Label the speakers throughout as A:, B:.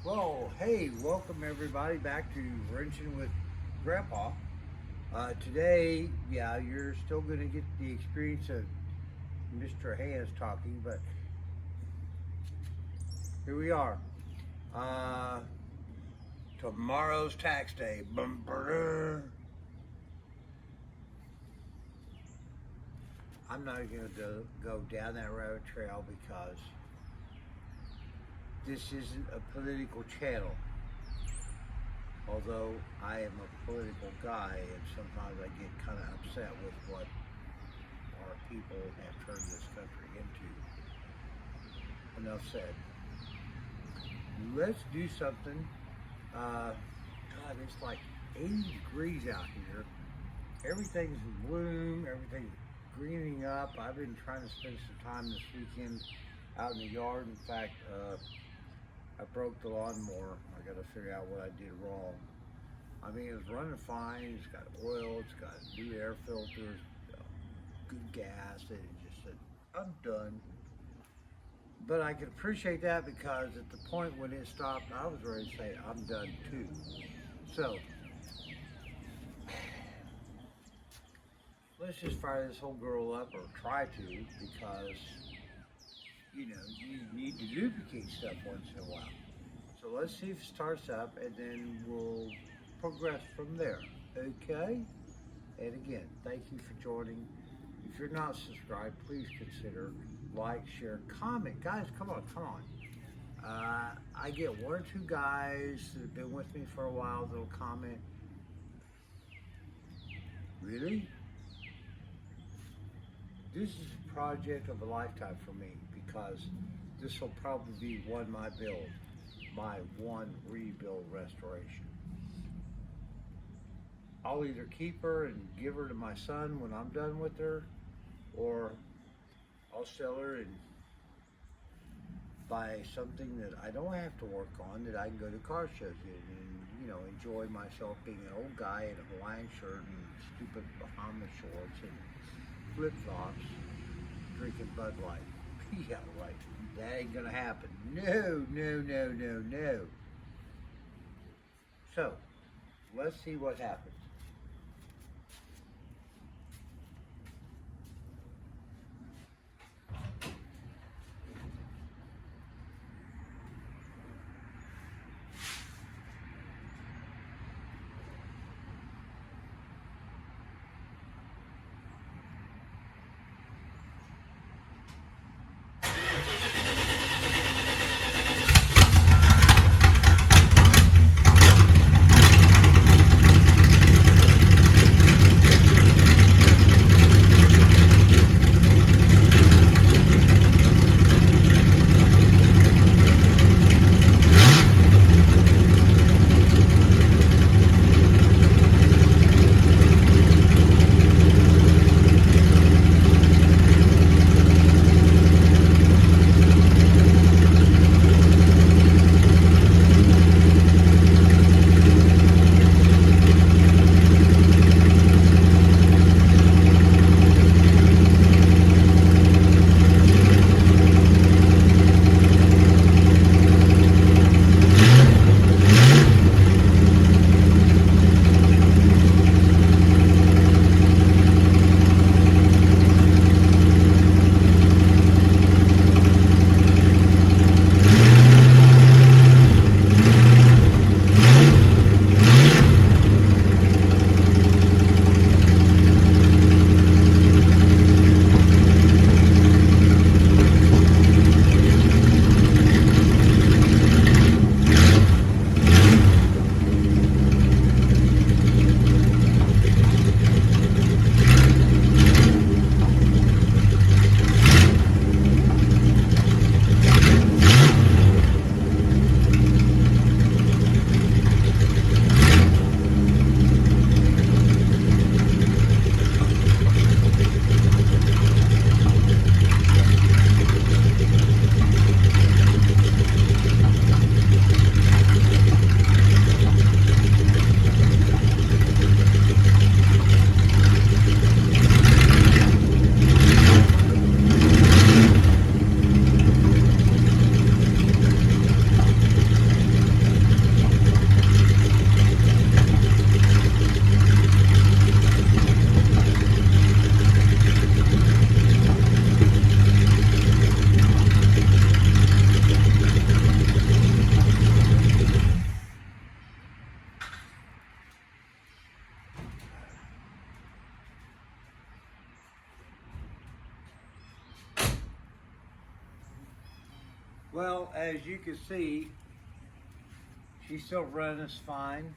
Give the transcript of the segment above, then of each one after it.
A: Well, hey, welcome everybody back to Wrenching with Grandpa. Today, yeah, you're still going to get the experience of Mr. Hands talking, but here we are. Uh, Tomorrow's tax day. I'm not going to go down that rabbit trail because this isn't a political channel. Although I am a political guy, and sometimes I get kind of upset with what our people have turned this country into. Enough said. Let's do something. God, it's like 80 degrees out here. Everything's in bloom, everything's greening up. I've been trying to spend some time this weekend out in the yard. In fact, I broke the lawnmower. I got to figure out what I did wrong. I mean, it's running fine. It's got oil. It's got new air filters, good gas. And it just said, I'm done. But I can appreciate that because at the point when it stopped, I was ready to say, I'm done too. So, let's just fire this whole girl up, or try to, because you need to duplicate stuff once in a while. So let's see if it starts up, and then we'll progress from there. Okay? And again, thank you for joining. If you're not subscribed, please consider like, share, comment. Guys, come on. I get one or two guys that have been with me for a while that'll comment. Really? This is a project of a lifetime for me, because this will probably be my one rebuild restoration. I'll either keep her and give her to my son when I'm done with her, or I'll sell her and buy something that I don't have to work on, that I can go to car shows in and, enjoy myself being an old guy in a Hawaiian shirt and stupid Bahama shorts and flip-flops, drinking Bud Light. Yeah, right. That ain't gonna happen. No. So, let's see what happens. Well, as you can see, she's still running us fine.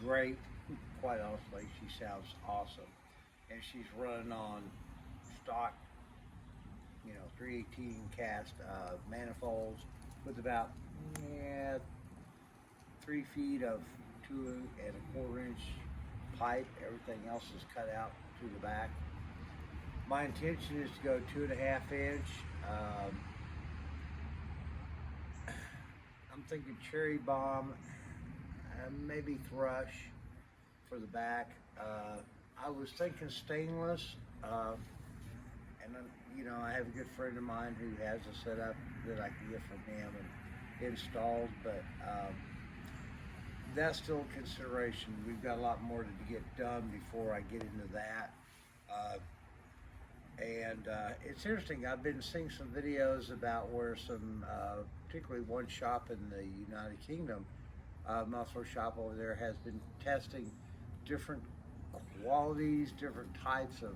A: Great. Quite honestly, she sounds awesome. And she's running on stock, 318 cast manifolds with about 3 feet of 2¼ inch pipe. Everything else is cut out to the back. My intention is to go 2½ inch. I'm thinking cherry bomb, maybe thrush for the back. I was thinking stainless, and I have a good friend of mine who has a setup that I can get from him and installed, but that's still a consideration. We've got a lot more to get done before I get into that. It's interesting, I've been seeing some videos about where some, particularly one shop in the United Kingdom, muscle shop over there, has been testing different qualities, different types of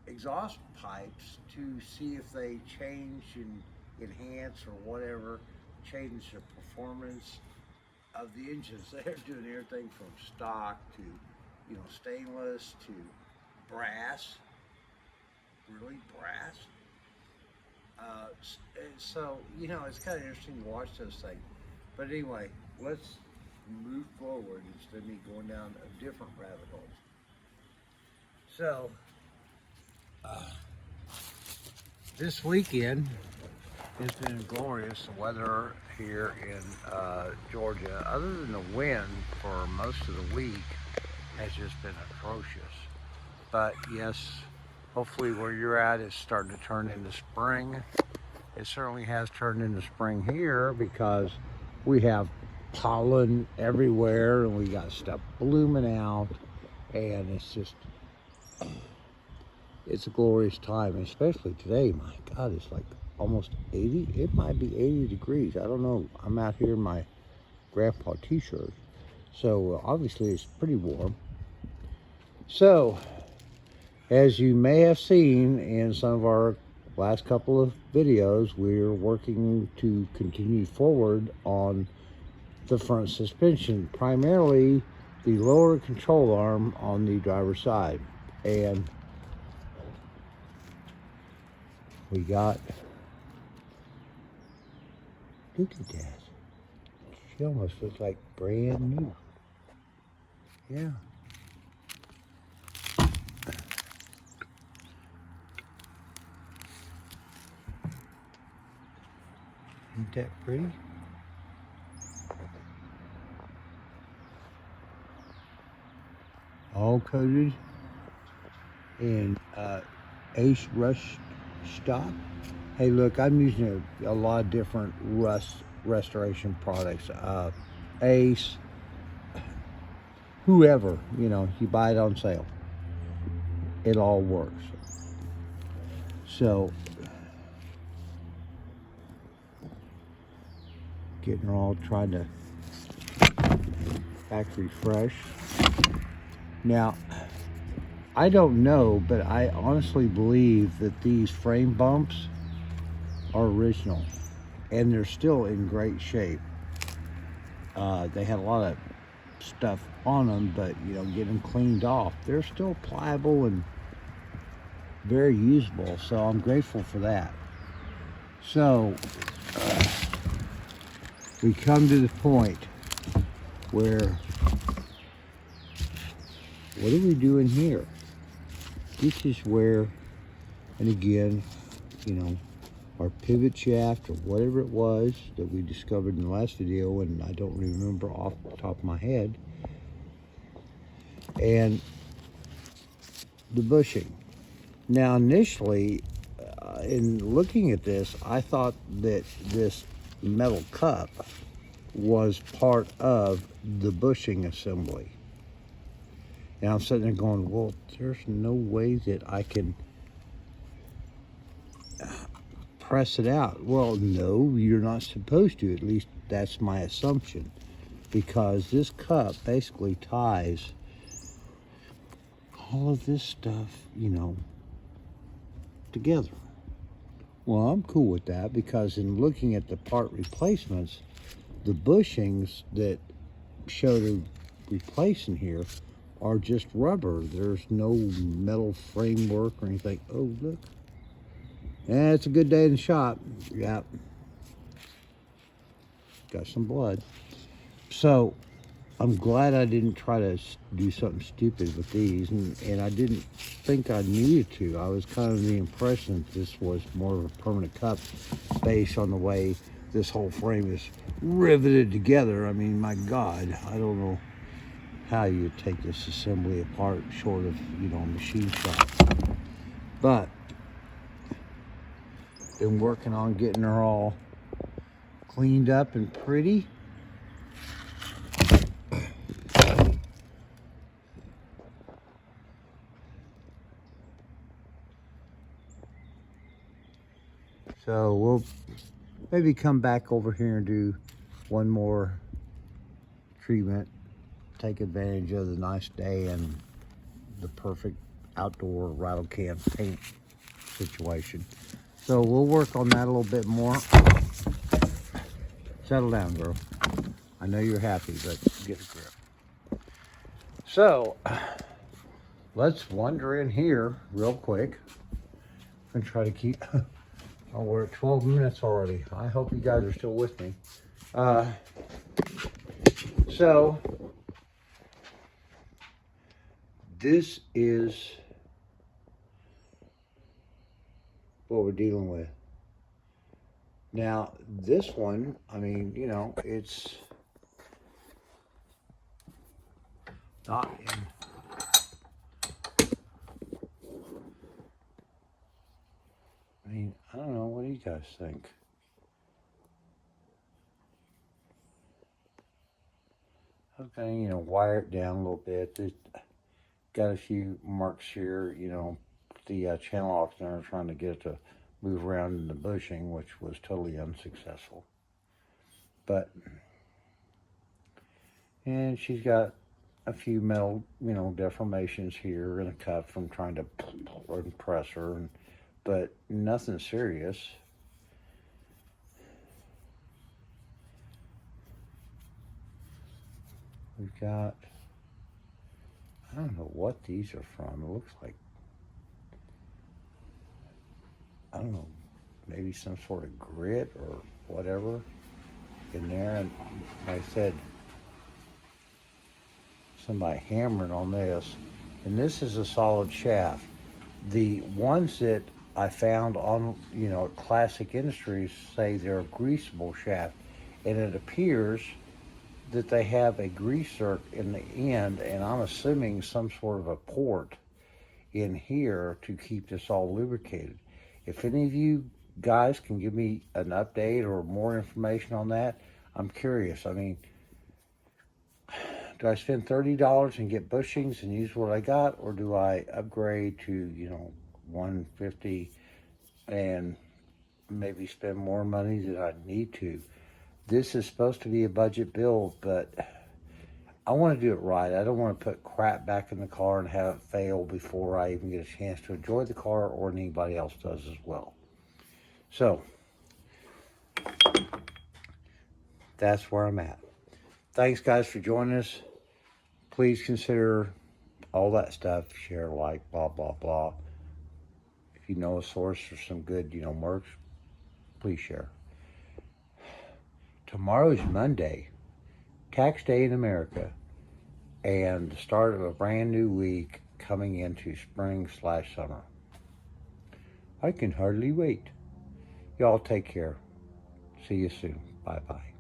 A: exhaust pipes to see if they change and enhance or whatever, change the performance of the engines. They're doing everything from stock to, stainless to brass. Really brass. So it's kind of interesting to watch those things. But anyway, let's move forward instead of me going down a different rabbit hole. So this weekend has been glorious. The weather here in Georgia, other than the wind for most of the week, has just been atrocious. But yes, hopefully where you're at is starting to turn into spring. It certainly has turned into spring here because we have pollen everywhere and we got stuff blooming out, and it's a glorious time, especially today. My God, it's like almost 80. It might be 80 degrees. I don't know. I'm out here in my grandpa t-shirt. So obviously it's pretty warm. So as you may have seen in some of our last couple of videos, we're working to continue forward on the front suspension, primarily the lower control arm on the driver's side. And we got, look at that. She almost looks like brand new. Yeah. Isn't that pretty? All coated in Ace Rust stock. Hey, look, I'm using a lot of different rust restoration products. Ace, whoever, you buy it on sale. It all works. So, getting her all tried to factory fresh. Now, I don't know, but I honestly believe that these frame bumps are original and they're still in great shape. They had a lot of stuff on them, but get them cleaned off. They're still pliable and very usable, so I'm grateful for that. So we come to the point where, what are we doing here? This is where, and again, our pivot shaft or whatever it was that we discovered in the last video, and I don't remember off the top of my head, and the bushing. Now initially, in looking at this, I thought that this metal cup was part of the bushing assembly. Now I'm sitting there going, well, there's no way that I can press it out. Well, no, you're not supposed to. At least that's my assumption, because this cup basically ties all of this stuff, together. Well, I'm cool with that because in looking at the part replacements, the bushings that show to replace in here are just rubber. There's no metal framework or anything. Oh, look. Yeah, it's a good day in the shop. Yep. Got some blood. So, I'm glad I didn't try to do something stupid with these, and I didn't think I needed to. I was kind of the impression that this was more of a permanent cup based on the way this whole frame is riveted together. I mean, my God, I don't know how you take this assembly apart short of, you know, a machine shop. But, been working on getting her all cleaned up and pretty. So we'll maybe come back over here and do one more treatment, take advantage of the nice day and the perfect outdoor rattle can paint situation. So we'll work on that a little bit more. Settle down, girl. I know you're happy, but get a grip. So let's wander in here real quick and try to keep. Oh, we're at 12 minutes already. I hope you guys are still with me. So, this is what we're dealing with. Now, this one, I mean, you know, it's not in. I mean, I don't know. What do you guys think? Okay, you know, wire it down a little bit. There's got a few marks here, you know, the channel alternator trying to get it to move around in the bushing, which was totally unsuccessful. But, and she's got a few metal, you know, deformations here in a cup from trying to press her, but nothing serious. We've got, I don't know what these are from. It looks like, I don't know, maybe some sort of grit or whatever in there. And like I said, somebody hammering on this. And this is a solid shaft. The ones that I found on, you know, Classic Industries say they're a greasable shaft. And it appears that they have a greaser in the end, and I'm assuming some sort of a port in here to keep this all lubricated. If any of you guys can give me an update or more information on that, I'm curious. I mean, do I spend $30 and get bushings and use what I got, or do I upgrade to, you know, $150 and maybe spend more money than I need to? This is supposed to be a budget build, but I want to do it right. I don't want to put crap back in the car and have it fail before I even get a chance to enjoy the car, or anybody else does as well. So, that's where I'm at. Thanks, guys, for joining us. Please consider all that stuff. Share, like, blah, blah, blah. If you know a source for some good, you know, merch, please share. Tomorrow's Monday, tax day in America, and the start of a brand new week coming into spring/summer. I can hardly wait. Y'all take care. See you soon. Bye-bye.